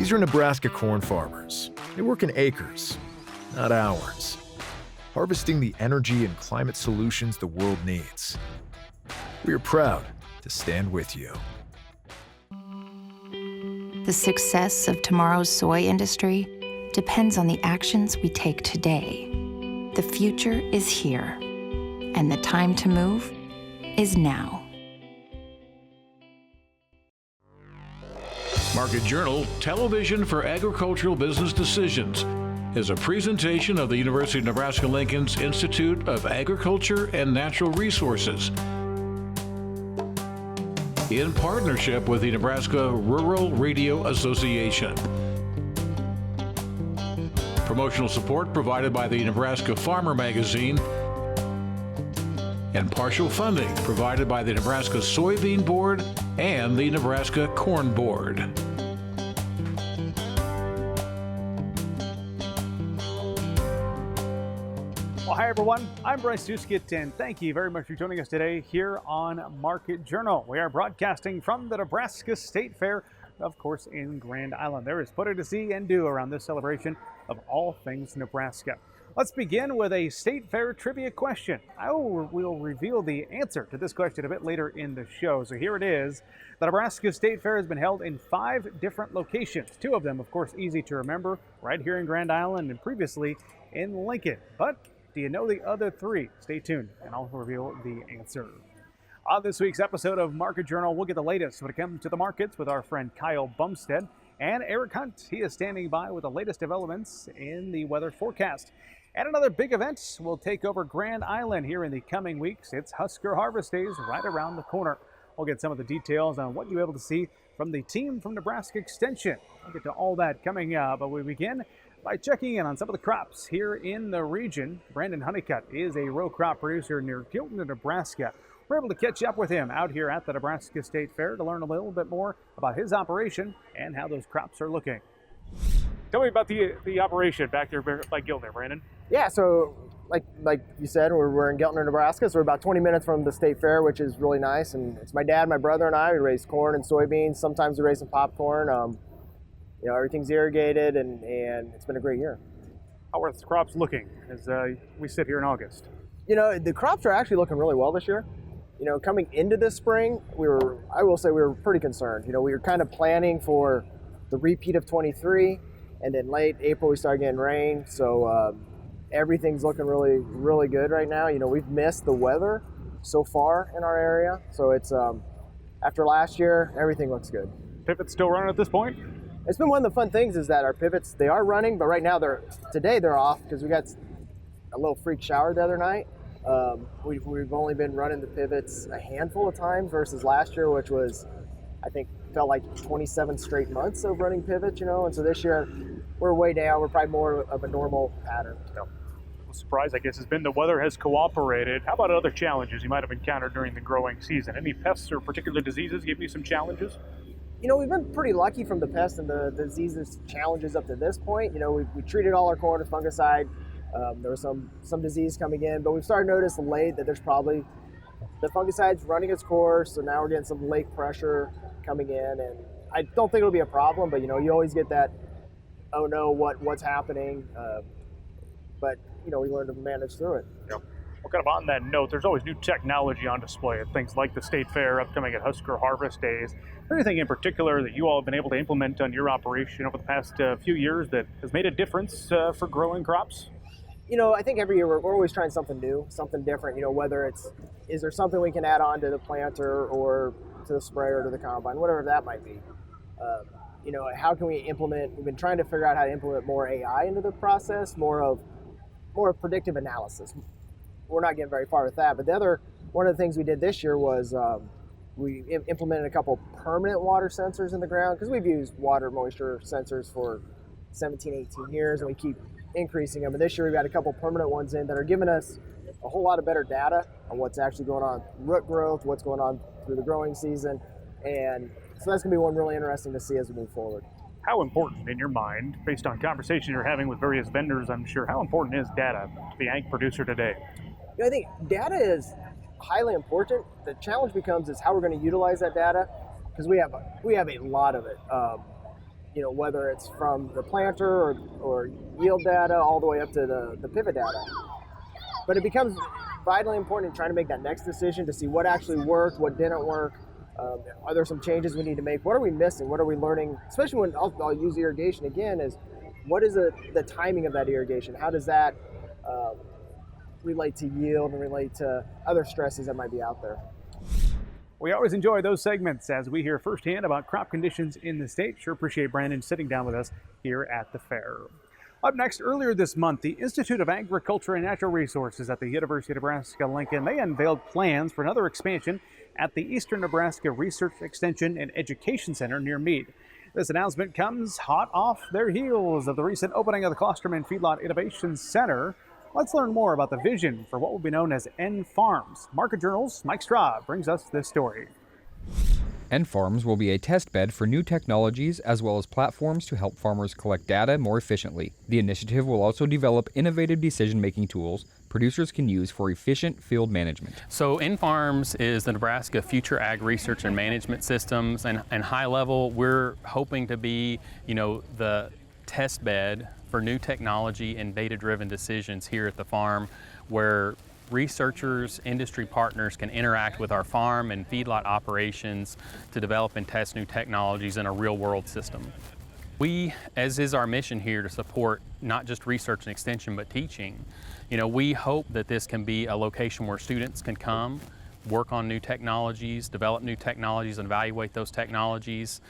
These are Nebraska corn farmers. They work in acres, not hours, harvesting the energy and climate solutions the world needs. We are proud to stand with you. The success of tomorrow's soy industry depends on the actions we take today. The future is here, and the time to move is now. Market Journal, Television for Agricultural Business Decisions, is a presentation of the University of Nebraska-Lincoln's Institute of Agriculture and Natural Resources in partnership with the Nebraska Rural Radio Association. Promotional support provided by the Nebraska Farmer Magazine, and partial funding provided by the Nebraska Soybean Board and the Nebraska Corn Board. Well, hi everyone, I'm Bryce Duskett, and thank you very much for joining us today here on Market Journal. We are broadcasting from the Nebraska State Fair, of course, in Grand Island. There is plenty to see and do around this celebration of all things Nebraska. Let's begin with a State Fair trivia question. We'll reveal the answer to this question a bit later in the show. So here it is. The Nebraska State Fair has been held in 5 different locations. 2 of them, of course, easy to remember, right here in Grand Island and previously in Lincoln. But do you know the other 3? Stay tuned and I'll reveal the answer. On this week's episode of Market Journal, we'll get the latest when it comes to the markets with our friend Kyle Bumsted and Eric Hunt. He is standing by with the latest developments in the weather forecast. And another big event will take over Grand Island here in the coming weeks. It's Husker Harvest Days right around the corner. We'll get some of the details on what you'll be able to see from the team from Nebraska Extension. We'll get to all that coming up, but we begin by checking in on some of the crops here in the region. Brandon Hunnicutt is a row crop producer near Gilton, Nebraska. We're able to catch up with him out here at the Nebraska State Fair to learn a little bit more about his operation and how those crops are looking. Tell me about the operation back there by Gilton, Brandon. Yeah, so like you said, we're in Gilton, Nebraska, so we're about 20 minutes from the State Fair, which is really nice. And it's my dad, my brother, and I. We raise corn and soybeans. Sometimes we raise some popcorn. Everything's irrigated, and it's been a great year. How are the crops looking as we sit here in August? The crops are actually looking really well this year. Coming into this spring, I will say we were pretty concerned. We were kind of planning for the repeat of 23, and then late April we started getting rain. So everything's looking really, really good right now. We've missed the weather so far in our area. So it's after last year, everything looks good. Pivots still running at this point? It's been one of the fun things is that our pivots, they are running, but right now today they're off because we got a little freak shower the other night. We've only been running the pivots a handful of times versus last year, which was, I think, felt like 27 straight months of running pivots, and so this year we're way down. We're probably more of a normal pattern. Yeah. The surprise, I guess, has been the weather has cooperated. How about other challenges you might have encountered during the growing season? Any pests or particular diseases give you some challenges? We've been pretty lucky from the pests and the diseases challenges up to this point. We treated all our corn with fungicide. There was some disease coming in, but we've started to notice late that there's probably the fungicide's running its course, so now we're getting some lake pressure coming in, and I don't think it'll be a problem, but you always get that, oh no, what's happening, but we learn to manage through it. Yep. Well, kind of on that note, there's always new technology on display at things like the State Fair upcoming at Husker Harvest Days. Is there anything in particular that you all have been able to implement on your operation over the past few years that has made a difference for growing crops? I think every year we're always trying something new, something different, whether is there something we can add on to the planter or to the sprayer, to the combine, whatever that might be. How can we implement, we've been trying to figure out how to implement more AI into the process, more of predictive analysis. We're not getting very far with that, but one of the things we did this year was we implemented a couple permanent water sensors in the ground, because we've used water moisture sensors for 17, 18 years, and we keep increasing them. And this year we've got a couple permanent ones in that are giving us a whole lot of better data on what's actually going on, root growth, what's going on through the growing season. And so that's going to be one really interesting to see as we move forward. How important in your mind, based on conversations you're having with various vendors, I'm sure, how important is data to the ag producer today? I think data is highly important. The challenge becomes is how we're going to utilize that data, because we have a lot of it. whether it's from the planter or yield data all the way up to the pivot data. But it becomes vitally important in trying to make that next decision to see what actually worked, what didn't work. Are there some changes we need to make? What are we missing? What are we learning? Especially when I'll use irrigation again, is what is the timing of that irrigation? How does that relate to yield and relate to other stresses that might be out there? We always enjoy those segments as we hear firsthand about crop conditions in the state. Sure appreciate Brandon sitting down with us here at the fair. Up next, earlier this month, the Institute of Agriculture and Natural Resources at the University of Nebraska-Lincoln, they unveiled plans for another expansion at the Eastern Nebraska Research Extension and Education Center near Meade. This announcement comes hot off their heels of the recent opening of the Klosterman Feedlot Innovation Center. Let's learn more about the vision for what will be known as N-Farms. Market Journal's Mike Straub brings us this story. N-Farms will be a test bed for new technologies as well as platforms to help farmers collect data more efficiently. The initiative will also develop innovative decision-making tools producers can use for efficient field management. So N-Farms is the Nebraska Future Ag Research and Management Systems, and high level we're hoping to be, the test bed for new technology and data-driven decisions here at the farm, where researchers, industry partners can interact with our farm and feedlot operations to develop and test new technologies in a real-world system. We, as is our mission here, to support not just research and extension, but teaching. We hope that this can be a location where students can come, work on new technologies, develop new technologies, and evaluate those technologies,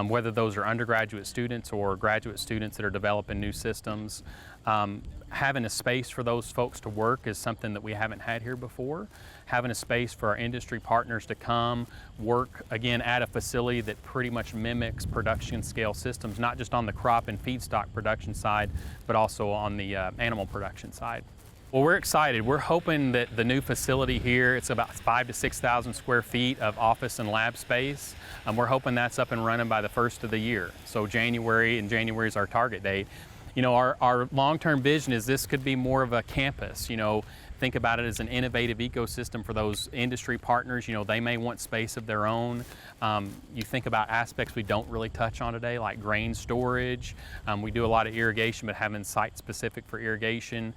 whether those are undergraduate students or graduate students that are developing new systems. Having a space for those folks to work is something that we haven't had here before. Having a space for our industry partners to come work, again, at a facility that pretty much mimics production scale systems, not just on the crop and feedstock production side, but also on the animal production side. Well, we're excited. We're hoping that the new facility here, it's about 5,000 to 6,000 square feet of office and lab space. We're hoping that's up and running by the first of the year. So January is our target date. Our long-term vision is this could be more of a campus. Think about it as an innovative ecosystem for those industry partners. They may want space of their own. You think about aspects we don't really touch on today, like grain storage. We do a lot of irrigation, but having site specific for irrigation.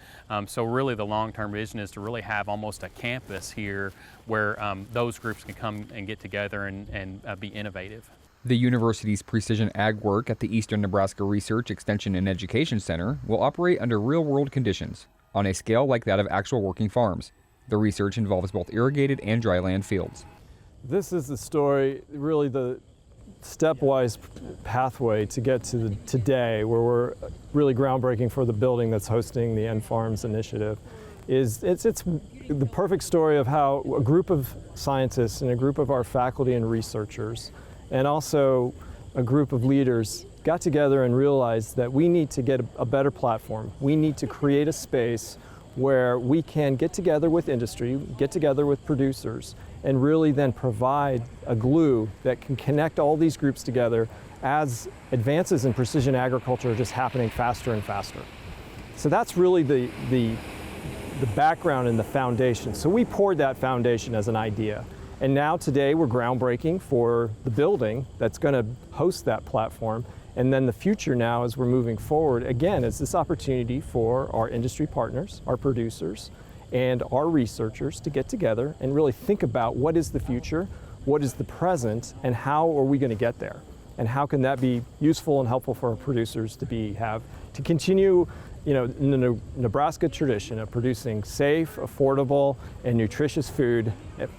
So really the long-term vision is to really have almost a campus here where those groups can come and get together and be innovative. The university's precision ag work at the Eastern Nebraska Research, Extension, and Education Center will operate under real-world conditions, on a scale like that of actual working farms. The research involves both irrigated and dryland fields. This is the story, really the stepwise pathway to get to today, where we're really groundbreaking for the building that's hosting the N-Farms initiative. It's the perfect story of how a group of scientists and a group of our faculty and researchers, and also a group of leaders, got together and realized that we need to get a better platform. We need to create a space where we can get together with industry, get together with producers, and really then provide a glue that can connect all these groups together as advances in precision agriculture are just happening faster and faster. So that's really the background and the foundation. So we poured that foundation as an idea. And now today we're groundbreaking for the building that's going to host that platform. And then the future now, as we're moving forward, again, is this opportunity for our industry partners, our producers, and our researchers to get together and really think about what is the future, what is the present, and how are we going to get there? And how can that be useful and helpful for our producers to continue in the Nebraska tradition of producing safe, affordable, and nutritious food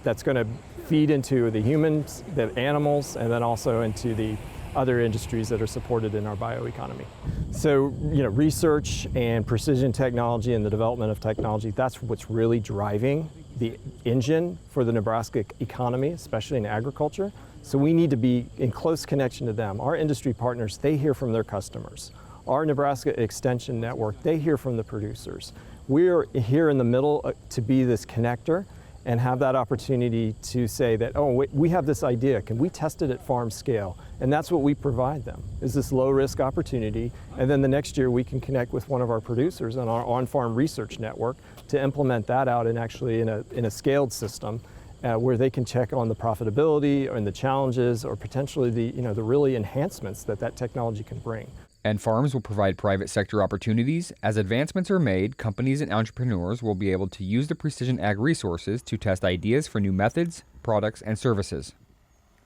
that's going to feed into the humans, the animals, and then also into the other industries that are supported in our bioeconomy. So, research and precision technology and the development of technology, that's what's really driving the engine for the Nebraska economy, especially in agriculture. So we need to be in close connection to them. Our industry partners, they hear from their customers. Our Nebraska Extension Network, they hear from the producers. We're here in the middle to be this connector and have that opportunity to say that, we have this idea, can we test it at farm scale? And that's what we provide them, is this low risk opportunity. And then the next year we can connect with one of our producers on our on-farm research network to implement that out and actually in a scaled system where they can check on the profitability and the challenges or potentially the really enhancements that technology can bring. And farms will provide private sector opportunities. As advancements are made, companies and entrepreneurs will be able to use the precision ag resources to test ideas for new methods, products, and services.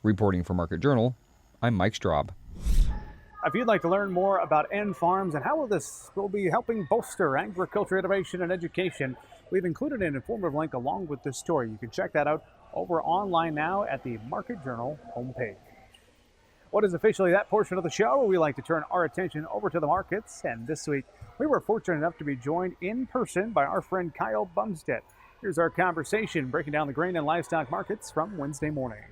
Reporting for Market Journal, I'm Mike Straub. If you'd like to learn more about N Farms and how this will be helping bolster agriculture innovation and education, we've included an informative link along with this story. You can check that out over online now at the Market Journal homepage. What is officially that portion of the show where we like to turn our attention over to the markets. And this week, we were fortunate enough to be joined in person by our friend Kyle Bumsted. Here's our conversation breaking down the grain and livestock markets from Wednesday morning.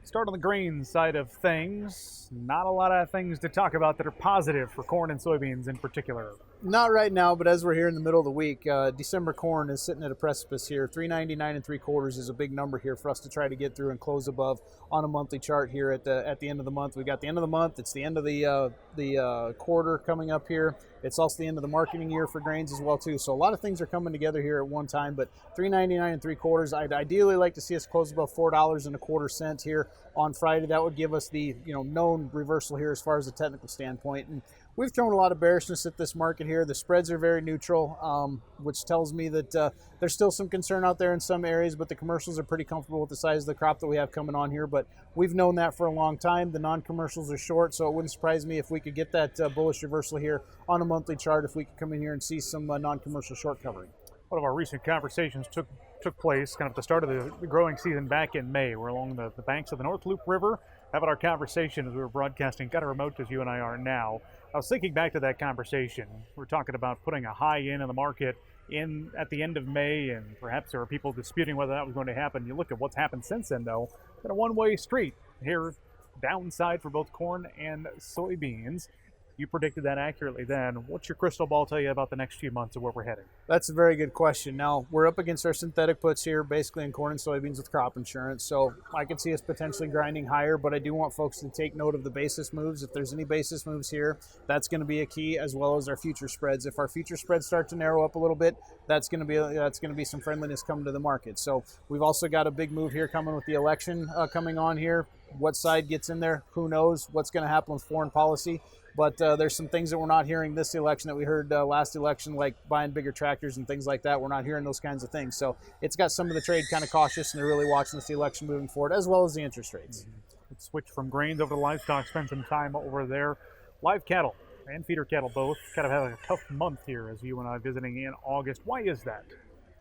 Start on the grain side of things. Not a lot of things to talk about that are positive for corn and soybeans in particular. Not right now, but as we're here in the middle of the week, December corn is sitting at a precipice here. 399 3/4 is a big number here for us to try to get through and close above on a monthly chart here at the end of the month. We got the end of the month. It's the end of the quarter coming up here. It's also the end of the marketing year for grains as well too. So a lot of things are coming together here at one time. But 399 3/4. I'd ideally like to see us close above $4.25 here on Friday. That would give us the known reversal here as far as the technical standpoint. And we've thrown a lot of bearishness at this market here. The spreads are very neutral, which tells me that there's still some concern out there in some areas, but the commercials are pretty comfortable with the size of the crop that we have coming on here. But we've known that for a long time. The non-commercials are short, so it wouldn't surprise me if we could get that bullish reversal here on a monthly chart, if we could come in here and see some non-commercial short covering. One of our recent conversations took place kind of at the start of the growing season back in May. We're along the banks of the North Loop River, having our conversation as we were broadcasting kind of remote as you and I are now. I was thinking back to that conversation. We're talking about putting a high in the market at the end of May, and perhaps there were people disputing whether that was going to happen. You look at what's happened since then, though. Been a one-way street here, downside for both corn and soybeans. You predicted that accurately then. What's your crystal ball tell you about the next few months of where we're heading? That's a very good question. Now, we're up against our synthetic puts here, basically in corn and soybeans with crop insurance. So I can see us potentially grinding higher, but I do want folks to take note of the basis moves. If there's any basis moves here, that's going to be a key, as well as our future spreads. If our future spreads start to narrow up a little bit, that's going to be some friendliness coming to the market. So we've also got a big move here coming with the election coming on here. What side gets in there? Who knows what's going to happen with foreign policy? But there's some things that we're not hearing this election that we heard last election, like buying bigger tractors and things like that. We're not hearing those kinds of things. So it's got some of the trade kind of cautious, and they're really watching this election moving forward, as well as the interest rates. Let's switch from grains over to livestock, spend some time over there. Live cattle and feeder cattle both kind of have a tough month here as you and I visiting in August. Why is that?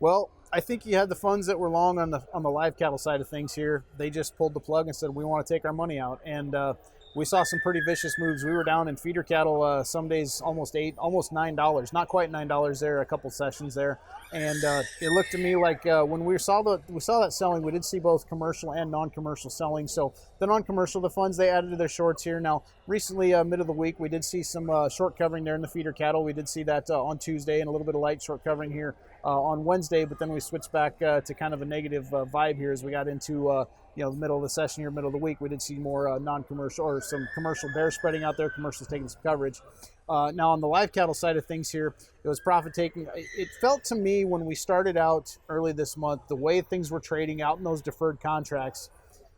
Well, I think you had the funds that were long on the live cattle side of things here. They just pulled the plug and said, we want to take our money out. And we saw some pretty vicious moves. We were down in feeder cattle some days almost $9, not quite $9 there, a couple sessions there. And it looked to me like when we saw that selling, we did see both commercial and non-commercial selling. So the non-commercial, the funds, they added to their shorts here. Now, recently, mid of the week, we did see some short covering there in the feeder cattle. We did see that on Tuesday, and a little bit of light short covering here on Wednesday, but then we switched back to kind of a negative vibe here as we got into the middle of the session here, middle of the week. We did see more non-commercial or some commercial bear spreading out there, commercials taking some coverage. Now on the live cattle side of things here, it was profit taking. It felt to me when we started out early this month, the way things were trading out in those deferred contracts,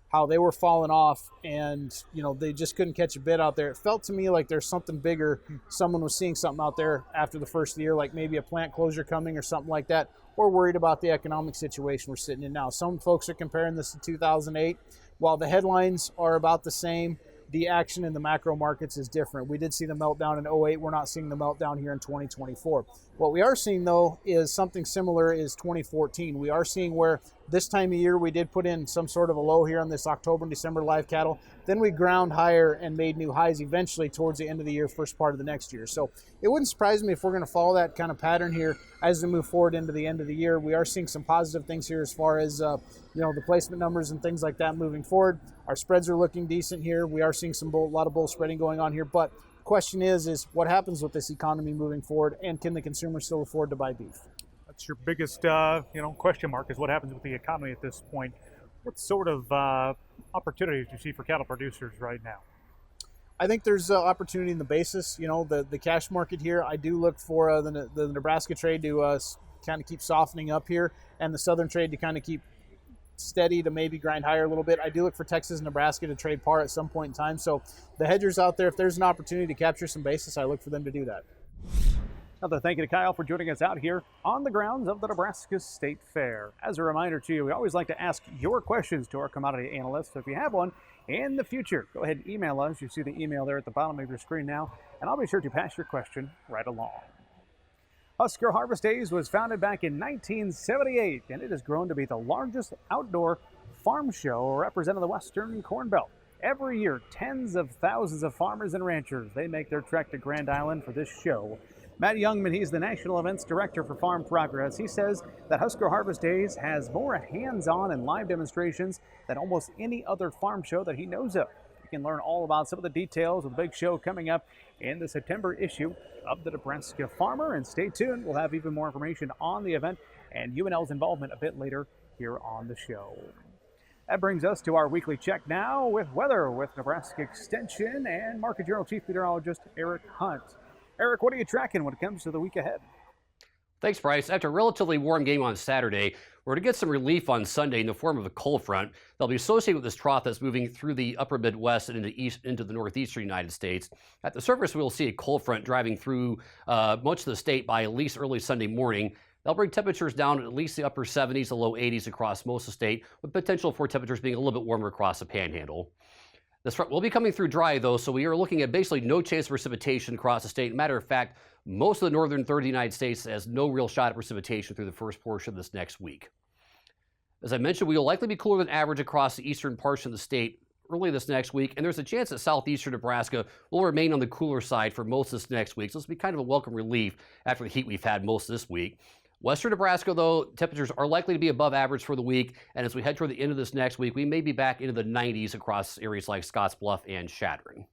how they were falling off, and they just couldn't catch a bid out there. It felt to me like there's something bigger. Someone was seeing something out there after the first of the year, like maybe a plant closure coming or something like that, or worried about the economic situation we're sitting in now. Some folks are comparing this to 2008. While the headlines are about the same, the action in the macro markets is different. We did see the meltdown in 2008. We're not seeing the meltdown here in 2024. What we are seeing, though, is something similar is 2014. We are seeing where this time of year we did put in some sort of a low here on this October and December live cattle. Then we ground higher and made new highs eventually towards the end of the year, first part of the next year. So it wouldn't surprise me if we're going to follow that kind of pattern here as we move forward into the end of the year. We are seeing some positive things here as far as the placement numbers and things like that moving forward. Our spreads are looking decent here. We are seeing a lot of bull spreading going on here, but the question is what happens with this economy moving forward, and can the consumer still afford to buy beef? That's your biggest question mark, is what happens with the economy at this point. What sort of opportunities do you see for cattle producers right now? I think there's opportunity in the basis. The cash market here. I do look for the Nebraska trade to kind of keep softening up here, and the southern trade to kind of keep steady to maybe grind higher a little bit. I do look for Texas and Nebraska to trade par at some point in time. So the hedgers out there, if there's an opportunity to capture some basis, I look for them to do that. Another thank you to Kyle for joining us out here on the grounds of the Nebraska State Fair. As a reminder to you, we always like to ask your questions to our commodity analysts. So if you have one in the future, go ahead and email us. You see the email there at the bottom of your screen now, and I'll be sure to pass your question right along. Husker Harvest Days was founded back in 1978, and it has grown to be the largest outdoor farm show representing the Western Corn Belt. Every year, tens of thousands of farmers and ranchers, they make their trek to Grand Island for this show. Matt Youngman, he's the National Events Director for Farm Progress. He says that Husker Harvest Days has more hands-on and live demonstrations than almost any other farm show that he knows of. You can learn all about some of the details of the big show coming up in the September issue of the Nebraska Farmer. And stay tuned, we'll have even more information on the event and UNL's involvement a bit later here on the show. That brings us to our weekly check now with weather with Nebraska Extension and Market Journal Chief Meteorologist Eric Hunt. Eric, what are you tracking when it comes to the week ahead? Thanks, Bryce. After a relatively warm game on Saturday, we're going to get some relief on Sunday in the form of a cold front. They'll be associated with this trough that's moving through the upper Midwest and into the northeastern United States. At the surface, we'll see a cold front driving through much of the state by at least early Sunday morning. They'll bring temperatures down at least the upper 70s to low 80s across most of the state, with potential for temperatures being a little bit warmer across the panhandle. This front will be coming through dry, though, so we are looking at basically no chance of precipitation across the state. Matter of fact, most of the northern third of the United States has no real shot at precipitation through the first portion of this next week. As I mentioned, we will likely be cooler than average across the eastern portion of the state early this next week, and there's a chance that southeastern Nebraska will remain on the cooler side for most of this next week. So this will be kind of a welcome relief after the heat we've had most of this week. Western Nebraska, though, temperatures are likely to be above average for the week, and as we head toward the end of this next week, we may be back into the 90s across areas like Scottsbluff and Chadron.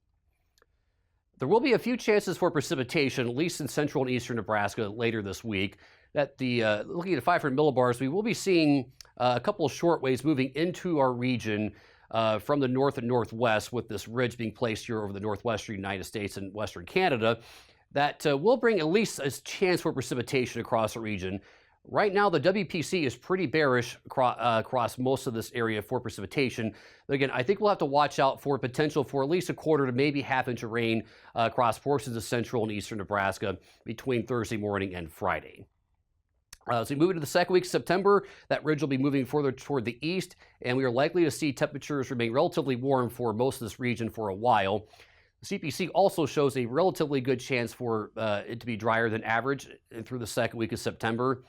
There will be a few chances for precipitation, at least in central and eastern Nebraska, later this week. Looking at 500 millibars, we will be seeing a couple of short waves moving into our region from the north and northwest, with this ridge being placed here over the northwestern United States and western Canada. That will bring at least a chance for precipitation across the region. Right now, the WPC is pretty bearish across most of this area for precipitation. But again, I think we'll have to watch out for potential for at least a quarter to maybe half inch of rain across portions of central and eastern Nebraska between Thursday morning and Friday. As we move into the second week of September, that ridge will be moving further toward the east, and we are likely to see temperatures remain relatively warm for most of this region for a while. The CPC also shows a relatively good chance for it to be drier than average through the second week of September.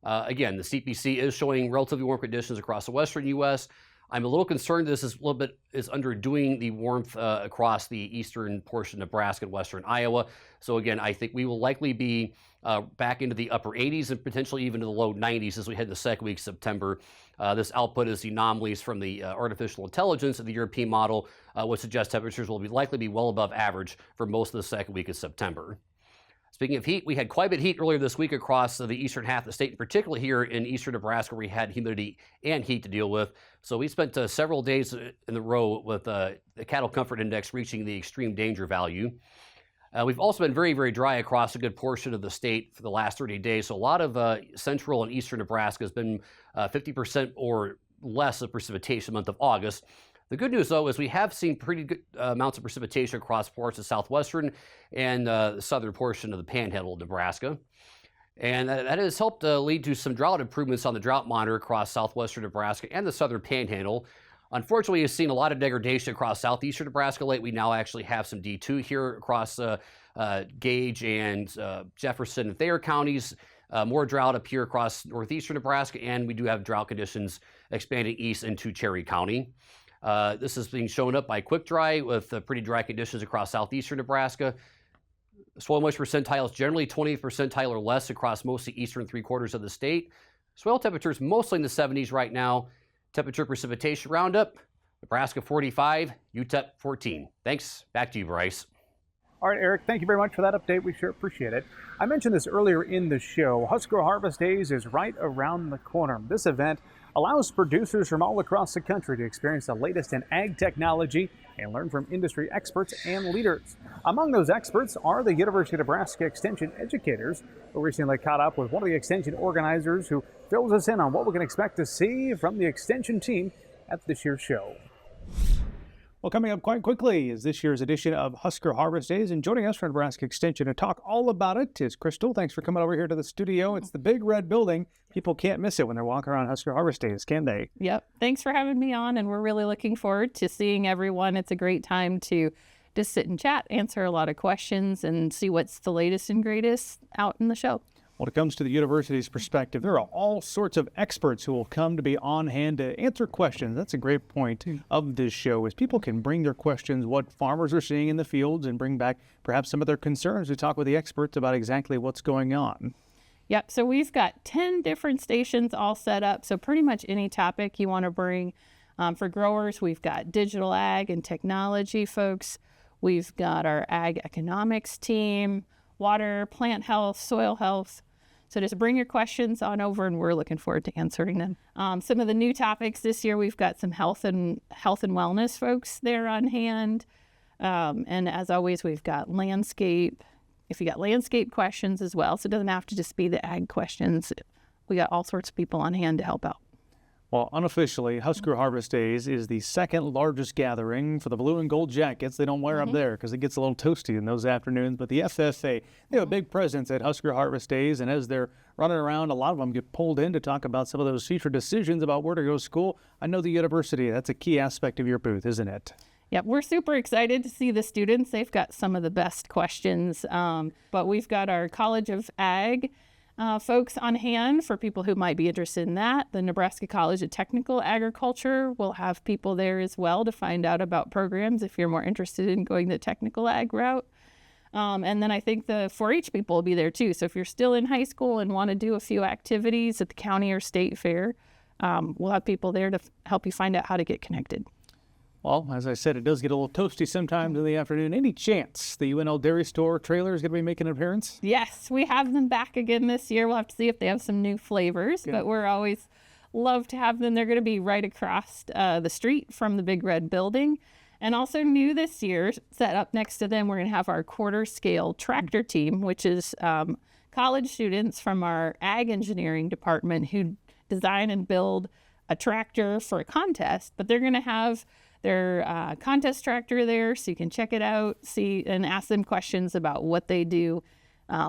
Again, the CPC is showing relatively warm conditions across the western U.S. I'm a little concerned this is a little bit underdoing the warmth across the eastern portion of Nebraska and western Iowa. So again, I think we will likely be back into the upper 80s and potentially even to the low 90s as we head to the second week of September. This output is the anomalies from the artificial intelligence of the European model, which suggests temperatures will likely be well above average for most of the second week of September. Speaking of heat, we had quite a bit of heat earlier this week across the eastern half of the state, particularly here in eastern Nebraska, where we had humidity and heat to deal with. So we spent several days in a row with the cattle comfort index reaching the extreme danger value. We've also been very, very dry across a good portion of the state for the last 30 days. So a lot of central and eastern Nebraska has been 50% or less of precipitation month of August. The good news, though, is we have seen pretty good amounts of precipitation across parts of southwestern and the southern portion of the panhandle of Nebraska. And that has helped lead to some drought improvements on the drought monitor across southwestern Nebraska and the southern panhandle. Unfortunately, we've seen a lot of degradation across southeastern Nebraska late. We now actually have some D2 here across Gage and Jefferson and Thayer counties. More drought up here across northeastern Nebraska, and we do have drought conditions expanding east into Cherry County. This is being shown up by Quick Dry with pretty dry conditions across southeastern Nebraska. Soil moisture percentile is generally 20th percentile or less across most of the eastern three-quarters of the state. Soil temperatures mostly in the 70s right now. Temperature precipitation roundup, Nebraska 45, UTEP 14. Thanks. Back to you, Bryce. All right, Eric, thank you very much for that update. We sure appreciate it. I mentioned this earlier in the show. Husker Harvest Days is right around the corner. This event allows producers from all across the country to experience the latest in ag technology and learn from industry experts and leaders. Among those experts are the University of Nebraska Extension educators, who recently caught up with one of the Extension organizers who fills us in on what we can expect to see from the Extension team at this year's show. Well, coming up quite quickly is this year's edition of Husker Harvest Days, and joining us from Nebraska Extension to talk all about it is Crystal. Thanks for coming over here to the studio. It's the big red building. People can't miss it when they're walking around Husker Harvest Days, can they? Yep. Thanks for having me on, and we're really looking forward to seeing everyone. It's a great time to just sit and chat, answer a lot of questions, and see what's the latest and greatest out in the show. When it comes to the university's perspective, there are all sorts of experts who will come to be on hand to answer questions. That's a great point of this show, is people can bring their questions, what farmers are seeing in the fields, and bring back perhaps some of their concerns to talk with the experts about exactly what's going on. Yep, so we've got 10 different stations all set up, so pretty much any topic you want to bring. For growers, we've got digital ag and technology folks. We've got our ag economics team, water, plant health, soil health. So just bring your questions on over, and we're looking forward to answering them. Some of the new topics this year, we've got some health and wellness folks there on hand. And as always, we've got landscape. If you got landscape questions as well, so it doesn't have to just be the ag questions. We got all sorts of people on hand to help out. Well, unofficially, Husker Harvest Days is the second largest gathering for the blue and gold jackets. They don't wear up there because it gets a little toasty in those afternoons. But the FFA, they have a big presence at Husker Harvest Days. And as they're running around, a lot of them get pulled in to talk about some of those future decisions about where to go to school. I know the university, that's a key aspect of your booth, isn't it? Yeah, we're super excited to see the students. They've got some of the best questions. But we've got our College of Ag folks on hand for people who might be interested in that. The Nebraska College of Technical Agriculture will have people there as well to find out about programs if you're more interested in going the technical ag route. And then I think the 4-H people will be there too. So if you're still in high school and want to do a few activities at the county or state fair, we'll have people there to help you find out how to get connected. Well, as I said, it does get a little toasty sometimes in the afternoon. Any chance the UNL Dairy Store trailer is going to be making an appearance? Yes, we have them back again this year. We'll have to see if they have some new flavors, but we're always love to have them. They're going to be right across the street from the big red building. And also new this year, set up next to them, we're going to have our quarter scale tractor team, which is college students from our ag engineering department who design and build a tractor for a contest, but they're going to have their contest tractor there, so you can check it out, see, and ask them questions about what they do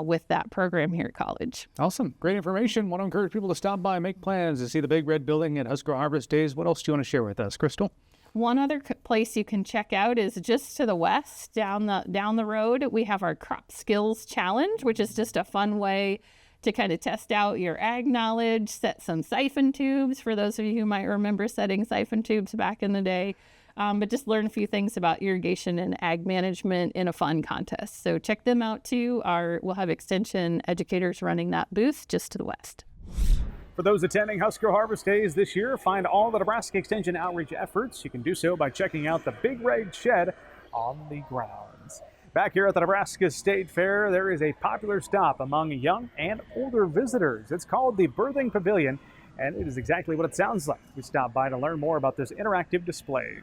with that program here at college. Awesome. Great information. Want to encourage people to stop by and make plans to see the big red building at Husker Harvest Days. What else do you want to share with us, Crystal? One other place you can check out is just to the west, down the road. We have our Crop Skills Challenge, which is just a fun way to kind of test out your ag knowledge, set some siphon tubes for those of you who might remember setting siphon tubes back in the day. But just learn a few things about irrigation and ag management in a fun contest. So check them out too. We'll have extension educators running that booth just to the west. For those attending Husker Harvest Days this year, find all the Nebraska Extension outreach efforts. You can do so by checking out the Big Red Shed on the grounds. Back here at the Nebraska State Fair, there is a popular stop among young and older visitors. It's called the Birthing Pavilion, and it is exactly what it sounds like. We stopped by to learn more about this interactive display.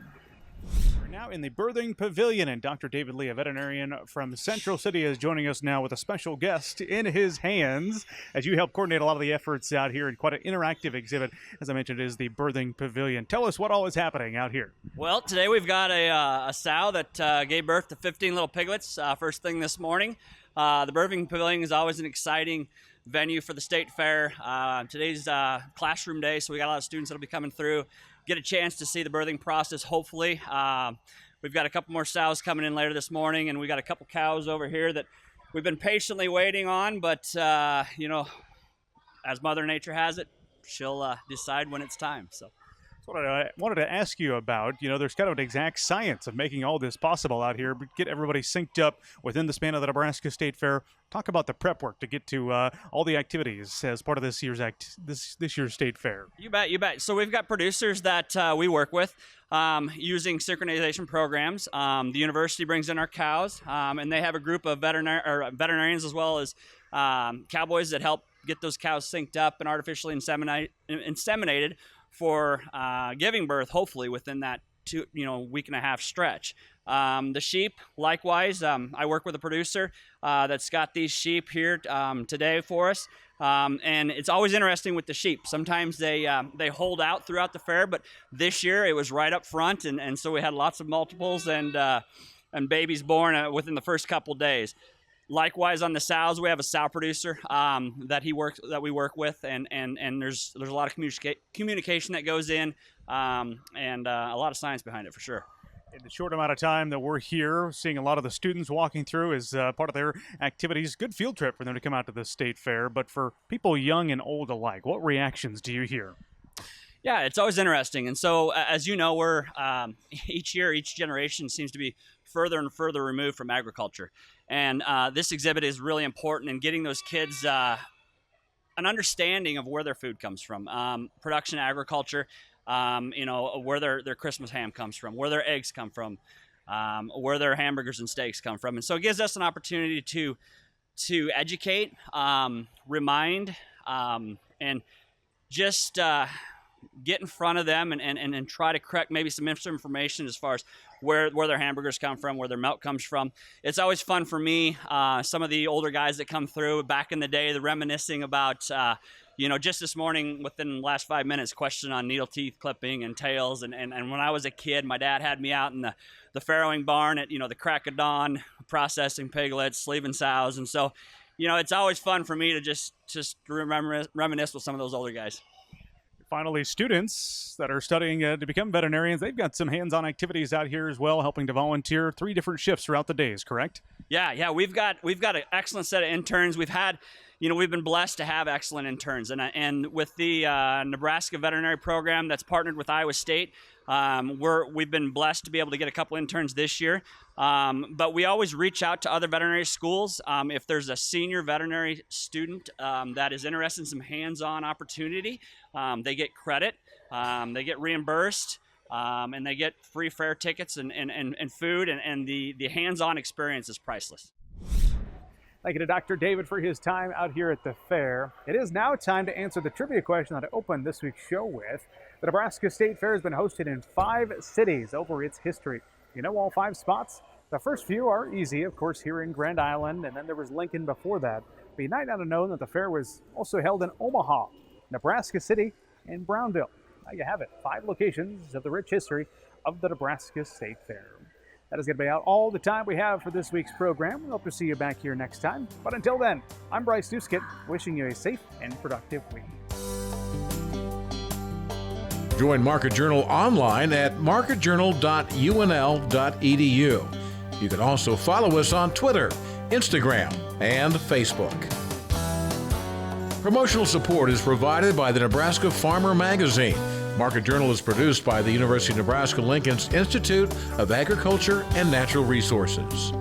We're now in the Birthing Pavilion, and Dr. David Lee, a veterinarian from Central City, is joining us now with a special guest in his hands as you help coordinate a lot of the efforts out here in quite an interactive exhibit. As I mentioned, is the Birthing Pavilion. Tell us what all is happening out here. Well, today we've got a sow that gave birth to 15 little piglets first thing this morning. The Birthing Pavilion is always an exciting venue for the State Fair. Today's classroom day, so we got a lot of students that'll be coming through, get a chance to see the birthing process, hopefully. We've got a couple more sows coming in later this morning, and we got a couple cows over here that we've been patiently waiting on, but you know, as Mother Nature has it, she'll decide when it's time. So that's what I wanted to ask you about. You know, there's kind of an exact science of making all this possible out here, but get everybody synced up within the span of the Nebraska State Fair. Talk about the prep work to get to all the activities as part of this year's this year's State Fair. You bet, you bet. So we've got producers that we work with using synchronization programs. The university brings in our cows, and they have a group of veterinarians as well as cowboys that help get those cows synced up and artificially inseminated for giving birth, hopefully within that week and a half stretch. The sheep, likewise, I work with a producer that's got these sheep here today for us. And it's always interesting with the sheep. Sometimes they hold out throughout the fair, but this year it was right up front, and so we had lots of multiples and babies born within the first couple days. Likewise, on the sows, we have a sow producer that we work with, and there's a lot of communication that goes in, and a lot of science behind it for sure. In the short amount of time that we're here, seeing a lot of the students walking through is part of their activities. Good field trip for them to come out to the state fair. But for people young and old alike, what reactions do you hear? Yeah, it's always interesting. And so, as you know, we're each year, each generation seems to be further and further removed from agriculture. And this exhibit is really important in getting those kids an understanding of where their food comes from, production agriculture. Where their Christmas ham comes from, where their eggs come from, where their hamburgers and steaks come from. And so it gives us an opportunity to educate, remind, and just get in front of them and try to correct maybe some information as far as where their hamburgers come from, where their milk comes from. It's always fun for me. Some of the older guys that come through back in the day, they're reminiscing about just this morning, within the last 5 minutes, question on needle teeth clipping and tails. And when I was a kid, my dad had me out in the farrowing barn at, the crack of dawn, processing piglets, sleeving sows. And so, it's always fun for me to just reminisce with some of those older guys. Finally, students that are studying to become veterinarians, they've got some hands-on activities out here as well, helping to volunteer 3 different shifts throughout the days, correct? Yeah, we've got an excellent set of interns. We've been blessed to have excellent interns, and with the Nebraska veterinary program that's partnered with Iowa State, we've been blessed to be able to get a couple interns this year. But we always reach out to other veterinary schools. If there's a senior veterinary student that is interested in some hands-on opportunity, they get credit, they get reimbursed, and they get free fair tickets and food, and the hands-on experience is priceless. Thank you to Dr. David for his time out here at the fair. It is now time to answer the trivia question that I opened this week's show with. The Nebraska State Fair has been hosted in 5 cities over its history. You know all 5 spots? The first few are easy, of course, here in Grand Island, and then there was Lincoln before that. But you might not have known that the fair was also held in Omaha, Nebraska City, and Brownville. Now you have it, 5 locations of the rich history of the Nebraska State Fair. That is going to be out all the time we have for this week's program. We hope to see you back here next time. But until then, I'm Bryce Duskett, wishing you a safe and productive week. Join Market Journal online at marketjournal.unl.edu. You can also follow us on Twitter, Instagram, and Facebook. Promotional support is provided by the Nebraska Farmer Magazine. Market Journal is produced by the University of Nebraska-Lincoln's Institute of Agriculture and Natural Resources.